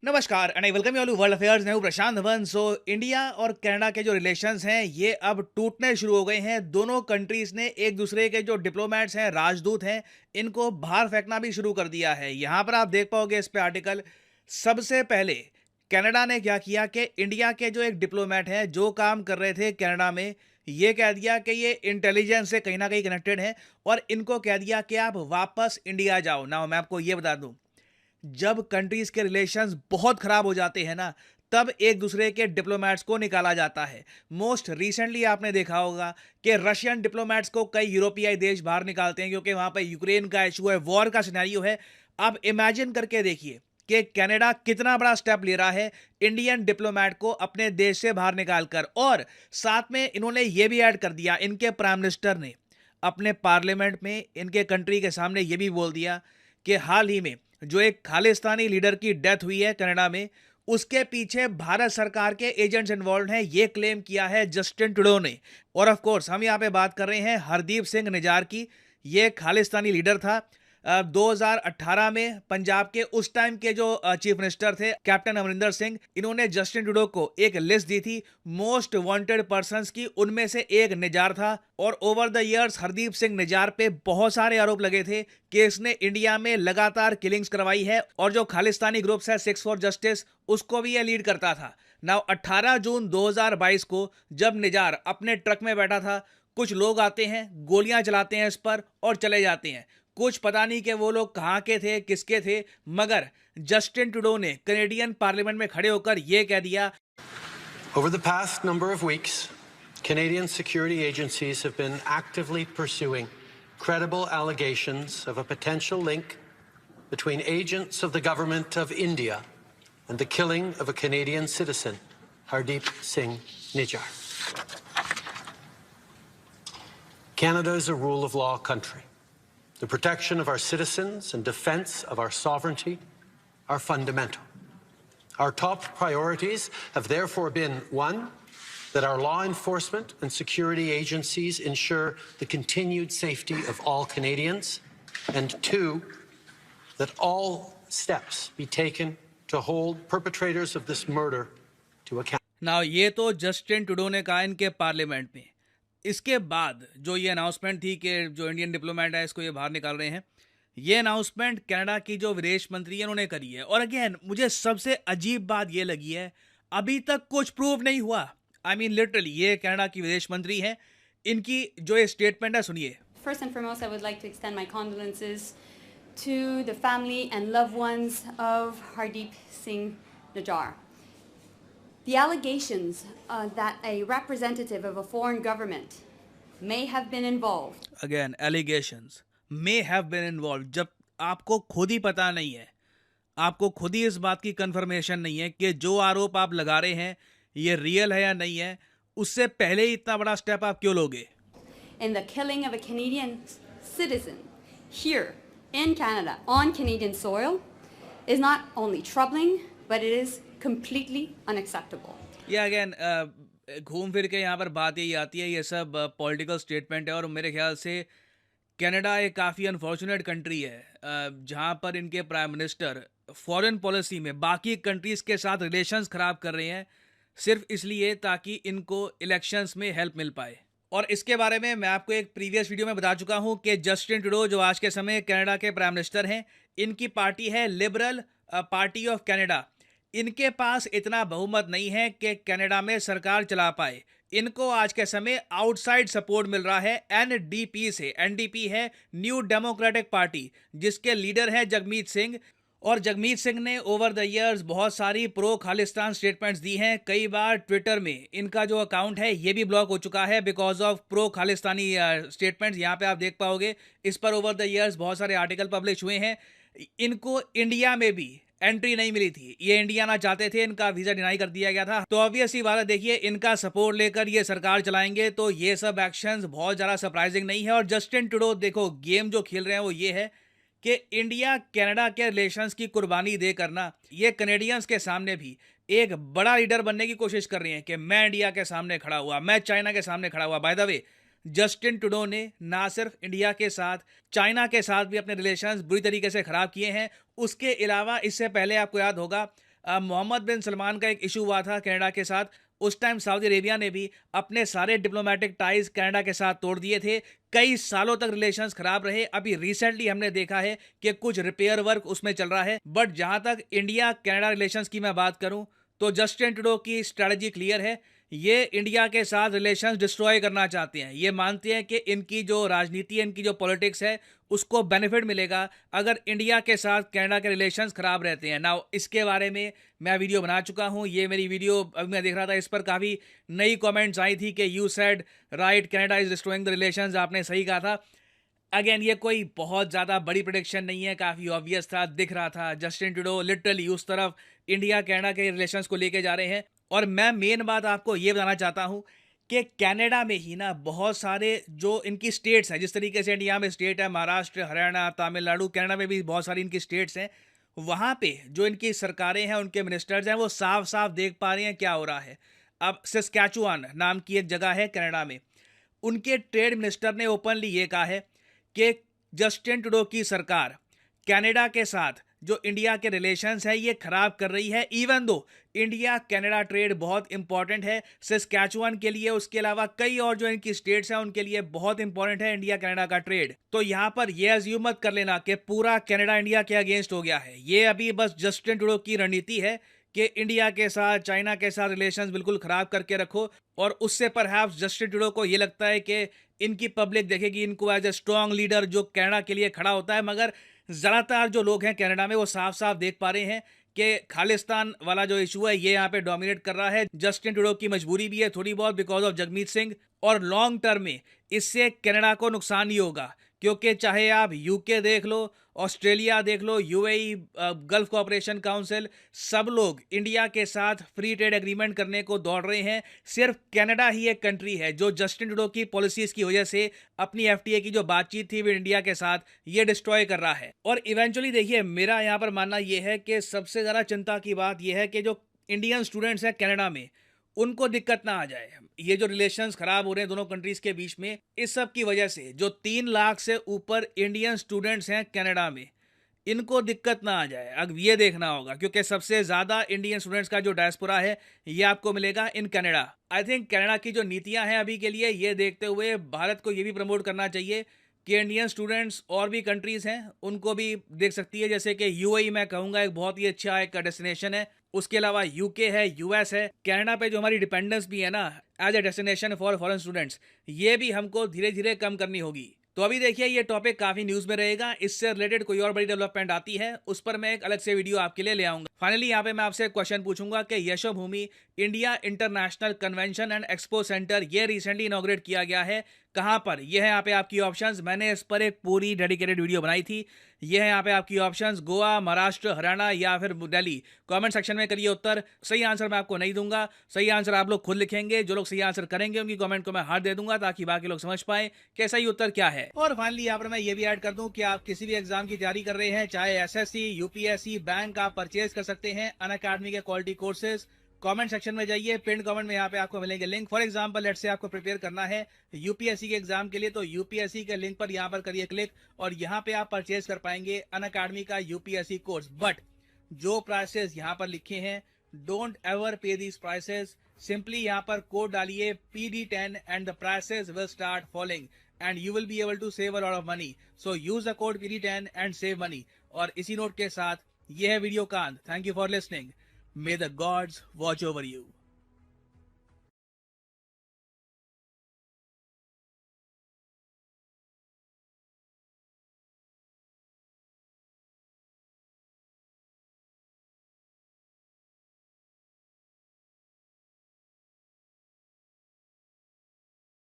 नमस्कार and I welcome you all to world affairs. मैं हूं प्रशांत धवन। इंडिया और कनाडा के जो रिलेशंस हैं ये अब टूटने शुरू हो गए हैं। दोनों कंट्रीज ने एक दूसरे के जो डिप्लोमेट्स हैं, राजदूत हैं, इनको बाहर फेंकना भी शुरू कर दिया है। यहां पर आप देख पाओगे इस पे आर्टिकल। सबसे पहले कनाडा ने क्या किया कि इंडिया के जो एक डिप्लोमेट हैं जो काम कर रहे थे कनाडा में, ये कह दिया कि ये इंटेलिजेंस से कहीं ना कहीं कनेक्टेड है और इनको कह दिया कि आप वापस इंडिया जाओ ना। मैं आपको ये बता दूं, जब कंट्रीज के रिलेशंस बहुत खराब हो जाते हैं ना, तब एक दूसरे के डिप्लोमेट्स को निकाला जाता है। मोस्ट रिसेंटली आपने देखा होगा कि रशियन डिप्लोमेट्स को कई यूरोपीय देश बाहर निकालते हैं क्योंकि वहां पर यूक्रेन का इशू है, वॉर का सिनेरियो है। अब इमेजिन करके देखिए कि कनाडा कितना बड़ा स्टेप ले रहा है इंडियन डिप्लोमेट को अपने देश से बाहर निकालकर। और साथ में इन्होंने ये भी ऐड कर दिया, इनके प्राइम मिनिस्टर ने अपने पार्लियामेंट में इनके कंट्री के सामने ये भी बोल दिया कि हाल ही में जो एक खालिस्तानी लीडर की डेथ हुई है कनाडा में, उसके पीछे भारत सरकार के एजेंट्स इन्वॉल्व हैं, ये क्लेम किया है जस्टिन ट्रूडो ने। और ऑफ कोर्स हम यहाँ पे बात कर रहे हैं हरदीप सिंह निज्जार की। ये खालिस्तानी लीडर था। 2018 में पंजाब के उस टाइम के जो चीफ मिनिस्टर थे कैप्टन अमरिंदर सिंह, इन्होंने जस्टिन ट्रूडो को एक लिस्ट दी थी मोस्ट वांटेड पर्संस की, उनमें से एक निज्जार था। और over the years Hardeep Singh Nijjar पे बहुत सारे आरोप लगे थे कि इसने इंडिया में लगातार किलिंग्स करवाई है और जो खालिस्तानी ग्रुप्स है सिक्स फॉर जस्टिस, उसको भी ये लीड करता था। नाउ 18 जून 2022 को जब निज्जार अपने ट्रक में बैठा था, कुछ लोग आते हैं, गोलियां चलाते हैं इस पर और चले जाते हैं। कुछ पता नहीं कि वो लोग कहाँ के थे, किसके थे, मगर जस्टिन ट्रूडो ने कनेडियन पार्लियामेंट में खड़े होकर यह कह दिया, Over the past number of weeks, Canadian security agencies have been actively pursuing credible allegations of a potential link between agents of the government of India and the killing of a Canadian citizen, Hardeep Singh Nijjar. Canada is a rule of law country. The protection of our citizens and defense of our sovereignty are fundamental. Our top priorities have therefore been, one, that our law enforcement and security agencies ensure the continued safety of all Canadians, and two, that all steps be taken to hold perpetrators of this murder to account. Now ये तो Justin Trudeau ने कहा इनके parliament में। इसके बाद जो ये अनाउंसमेंट थी कि जो इंडियन डिप्लोमेट है इसको ये बाहर निकाल रहे हैं, ये अनाउंसमेंट कनाडा की जो विदेश मंत्री है उन्होंने करी है। और अगेन मुझे सबसे अजीब बात ये लगी है, अभी तक कुछ प्रूव नहीं हुआ। आई मीन लिटरली ये कनाडा की विदेश मंत्री है, इनकी जो ये स्टेटमेंट है सुनिए। First and foremost, I would like to extend my condolences to the family and loved ones of Hardeep Singh Nijjar. The allegations that a representative of a foreign government may have been involved. Again, allegations may have been involved. जब आपको खुद ही पता नहीं है, आपको खुद ही इस बात की कंफर्मेशन नहीं है कि जो आरोप आप लगा रहे हैं ये रियल है या नहीं है, उससे पहले ही इतना बड़ा स्टेप आप क्यों लोगे? In the killing of a Canadian citizen here in Canada on Canadian soil is not only troubling, but it is completely unacceptable. ये अगेन घूम फिर के यहाँ पर बात यही आती है, ये सब पॉलिटिकल स्टेटमेंट है। और मेरे ख्याल से कनाडा एक काफ़ी अनफॉर्चुनेट कंट्री है जहाँ पर इनके प्राइम मिनिस्टर फॉरेन पॉलिसी में बाकी कंट्रीज़ के साथ रिलेशंस ख़राब कर रहे हैं सिर्फ इसलिए ताकि इनको इलेक्शंस में हेल्प मिल पाए। और इसके बारे में मैं आपको एक प्रीवियस वीडियो में बता चुका हूँ कि जस्टिन ट्रूडो जो आज के समय कनाडा के प्राइम मिनिस्टर हैं, इनकी पार्टी है लिबरल पार्टी ऑफ कनाडा। इनके पास इतना बहुमत नहीं है कि कनाडा में सरकार चला पाए। इनको आज के समय आउटसाइड सपोर्ट मिल रहा है एनडीपी से। एनडीपी है न्यू डेमोक्रेटिक पार्टी, जिसके लीडर हैं जगमीत सिंह। और जगमीत सिंह ने ओवर द इयर्स बहुत सारी प्रो खालिस्तान स्टेटमेंट्स दी हैं। कई बार ट्विटर में इनका जो अकाउंट है ये भी ब्लॉक हो चुका है because of pro Khalistani statements. यहाँ पे आप देख पाओगे इस पर ओवर द इयर्स बहुत सारे आर्टिकल पब्लिश हुए हैं। इनको इंडिया में भी एंट्री नहीं मिली थी, ये इंडिया ना चाहते थे, इनका वीजा डिनाई कर दिया गया था। तो ऑब्वियसली बात है, देखिए इनका सपोर्ट लेकर ये सरकार चलाएंगे तो ये सब एक्शंस बहुत ज़्यादा सरप्राइजिंग नहीं है। और जस्टिन ट्रूडो देखो गेम जो खेल रहे हैं वो ये है कि इंडिया कनाडा के रिलेशंस की कुर्बानी देकर ना ये कनेडियंस के सामने भी एक बड़ा लीडर बनने की कोशिश कर रही हैं कि मैं इंडिया के सामने खड़ा हुआ, मैं चाइना के सामने खड़ा हुआ। By the way Justin Trudeau ने ना सिर्फ इंडिया के साथ, चाइना के साथ भी अपने रिलेशंस बुरी तरीके से खराब किए हैं। उसके अलावा इससे पहले आपको याद होगा मोहम्मद बिन सलमान का एक इशू हुआ था कनाडा के साथ। उस टाइम सऊदी अरेबिया ने भी अपने सारे डिप्लोमेटिक टाइज कनाडा के साथ तोड़ दिए थे। कई सालों तक रिलेशंस खराब रहे। अभी रिसेंटली हमने देखा है कि कुछ रिपेयर वर्क उसमें चल रहा है। बट जहां तक इंडिया कनाडा रिलेशंस की मैं बात करूं तो जस्टिन ट्रूडो की स्ट्रेटजी क्लियर है। ये इंडिया के साथ रिलेशंस डिस्ट्रॉय करना चाहते हैं। ये मानते हैं कि इनकी जो राजनीति है, इनकी जो पॉलिटिक्स है, उसको बेनिफिट मिलेगा अगर इंडिया के साथ कनाडा के रिलेशंस खराब रहते हैं। नाउ इसके बारे में मैं वीडियो बना चुका हूं। ये मेरी वीडियो अभी मैं देख रहा था, इस पर काफ़ी नई कमेंट्स आई थी कि you said right, Canada is destroying the relations. आपने सही कहा था। अगेन ये कोई बहुत ज़्यादा बड़ी प्रोडिक्शन नहीं है, काफ़ी ऑब्वियस था, दिख रहा था। जस्टिन ट्रूडो लिटरली उस तरफ इंडिया कनाडा के रिलेशंस को लेके जा रहे हैं। और मैं मेन बात आपको ये बताना चाहता हूँ कि कनाडा में ही ना बहुत सारे जो इनकी स्टेट्स हैं, जिस तरीके से इंडिया में स्टेट है महाराष्ट्र, हरियाणा, तमिलनाडु, कनाडा में भी बहुत सारी इनकी स्टेट्स हैं। वहाँ पे जो इनकी सरकारें हैं, उनके मिनिस्टर्स हैं, वो साफ साफ देख पा रहे हैं क्या हो रहा है। अब सस्कैचुआन नाम की एक जगह है कनाडा में, उनके ट्रेड मिनिस्टर ने ओपनली ये कहा है कि जस्टिन ट्रूडो की सरकार कनाडा के साथ जो इंडिया के रिलेशंस है ये खराब कर रही है। Even though India Canada trade बहुत इंपॉर्टेंट है सस्कैचुआन के लिए, उसके अलावा कई और जो इनकी स्टेट्स हैं उनके लिए बहुत इंपॉर्टेंट है इंडिया कनाडा का ट्रेड। तो यहाँ पर ये अज्यूम मत कर लेना कि पूरा कनाडा इंडिया के अगेंस्ट हो गया है। ये अभी बस जस्टिन ट्रूडो की रणनीति है कि इंडिया के साथ, चाइना के साथ रिलेशंस बिल्कुल खराब करके रखो। और उससे परहैप्स जस्टिन ट्रूडो को ये लगता है कि इनकी पब्लिक देखेगी इनको एज ए स्ट्रॉन्ग लीडर जो कनाडा के लिए खड़ा होता है। मगर ज़्यादातर जो लोग हैं कनाडा में वो साफ साफ देख पा रहे हैं कि खालिस्तान वाला जो इशू है ये यहाँ पे डोमिनेट कर रहा है। जस्टिन ट्रूडो की मजबूरी भी है थोड़ी बहुत बिकॉज ऑफ जगमीत सिंह। और लॉन्ग टर्म में इससे कनाडा को नुकसान ही होगा, क्योंकि चाहे आप यूके देख लो, ऑस्ट्रेलिया देख लो, यूएई, गल्फ कोऑपरेशन काउंसिल, सब लोग इंडिया के साथ फ्री ट्रेड एग्रीमेंट करने को दौड़ रहे हैं। सिर्फ कनाडा ही एक कंट्री है जो जस्टिन ट्रूडो की पॉलिसीज की वजह से अपनी एफटीए की जो बातचीत थी वो इंडिया के साथ ये डिस्ट्रॉय कर रहा है। और इवेंचुअली देखिए, मेरा यहाँ पर मानना यह है कि सबसे ज़्यादा चिंता की बात यह है कि जो इंडियन स्टूडेंट्स हैं कनाडा में उनको दिक्कत ना आ जाए। ये जो रिलेशंस खराब हो रहे हैं दोनों कंट्रीज के बीच में, इस सब की वजह से जो 3 लाख से ऊपर इंडियन स्टूडेंट्स हैं कनाडा में, इनको दिक्कत ना आ जाए। अब ये देखना होगा, क्योंकि सबसे ज़्यादा इंडियन स्टूडेंट्स का जो डायस्पोरा है ये आपको मिलेगा in Canada. I think Canada की जो नीतियां हैं अभी के लिए, ये देखते हुए भारत को ये भी प्रमोट करना चाहिए कि इंडियन स्टूडेंट्स और भी कंट्रीज़ हैं उनको भी देख सकती है। जैसे कि यूएई मैं कहूँगा एक बहुत ही अच्छा एक डेस्टिनेशन है। उसके अलावा यूके है, यूएस है। कनाडा पे जो हमारी डिपेंडेंस भी है ना as a destination for foreign students, ये भी हमको धीरे धीरे कम करनी होगी। तो अभी देखिए ये टॉपिक काफ़ी न्यूज़ में रहेगा। इससे रिलेटेड कोई और बड़ी डेवलपमेंट आती है उस पर मैं एक अलग से वीडियो आपके लिए ले आऊँगा। फाइनली यहाँ पे मैं आपसे एक क्वेश्चन पूछूंगा कि Yashobhoomi India international convention and expo centre ये रिसेंटली इनॉग्रेट किया गया है, कहाँ पर? ये है यहाँ पे आपकी ऑप्शंस। मैंने इस पर एक पूरी डेडिकेटेड वीडियो बनाई थी। ये है यहाँ पे आपकी ऑप्शंस, गोवा, महाराष्ट्र, हरियाणा या फिर दिल्ली। कमेंट सेक्शन में करिए उत्तर। सही आंसर मैं आपको नहीं दूंगा, सही आंसर आप लोग खुद लिखेंगे। जो लोग सही आंसर करेंगे उनकी कमेंट को मैं हार्ट दे दूंगा ताकि बाकी लोग समझ पाए कि सही उत्तर क्या है। और फाइनली यहाँ पर मैं ये भी ऐड कर दूं कि आप किसी भी एग्जाम की तैयारी कर रहे हैं, चाहे एसएससी, यूपीएससी, बैंक, आप परचेज कर सकते हैं अनअकैडमी के क्वालिटी कोर्सेज। कमेंट सेक्शन में जाइए, पिन कमेंट में यहाँ पे आपको मिलेंगे link. For example let's say आपको प्रिपेयर करना है यूपीएससी के एग्जाम के लिए, तो यूपीएससी के लिंक पर यहाँ पर करिए क्लिक और यहाँ पे आप परचेज कर पाएंगे अनअकैडमी का यूपीएससी कोर्स। बट जो प्राइसेस यहाँ पर लिखे हैं, don't ever pay these prices. Simply यहाँ पर कोड डालिए PD10 and the prices will start falling and you will be able to save a lot of money. So use the code PD10 and save money. और इसी note के साथ ये है video का अंत। Thank you for listening. May the gods watch over you.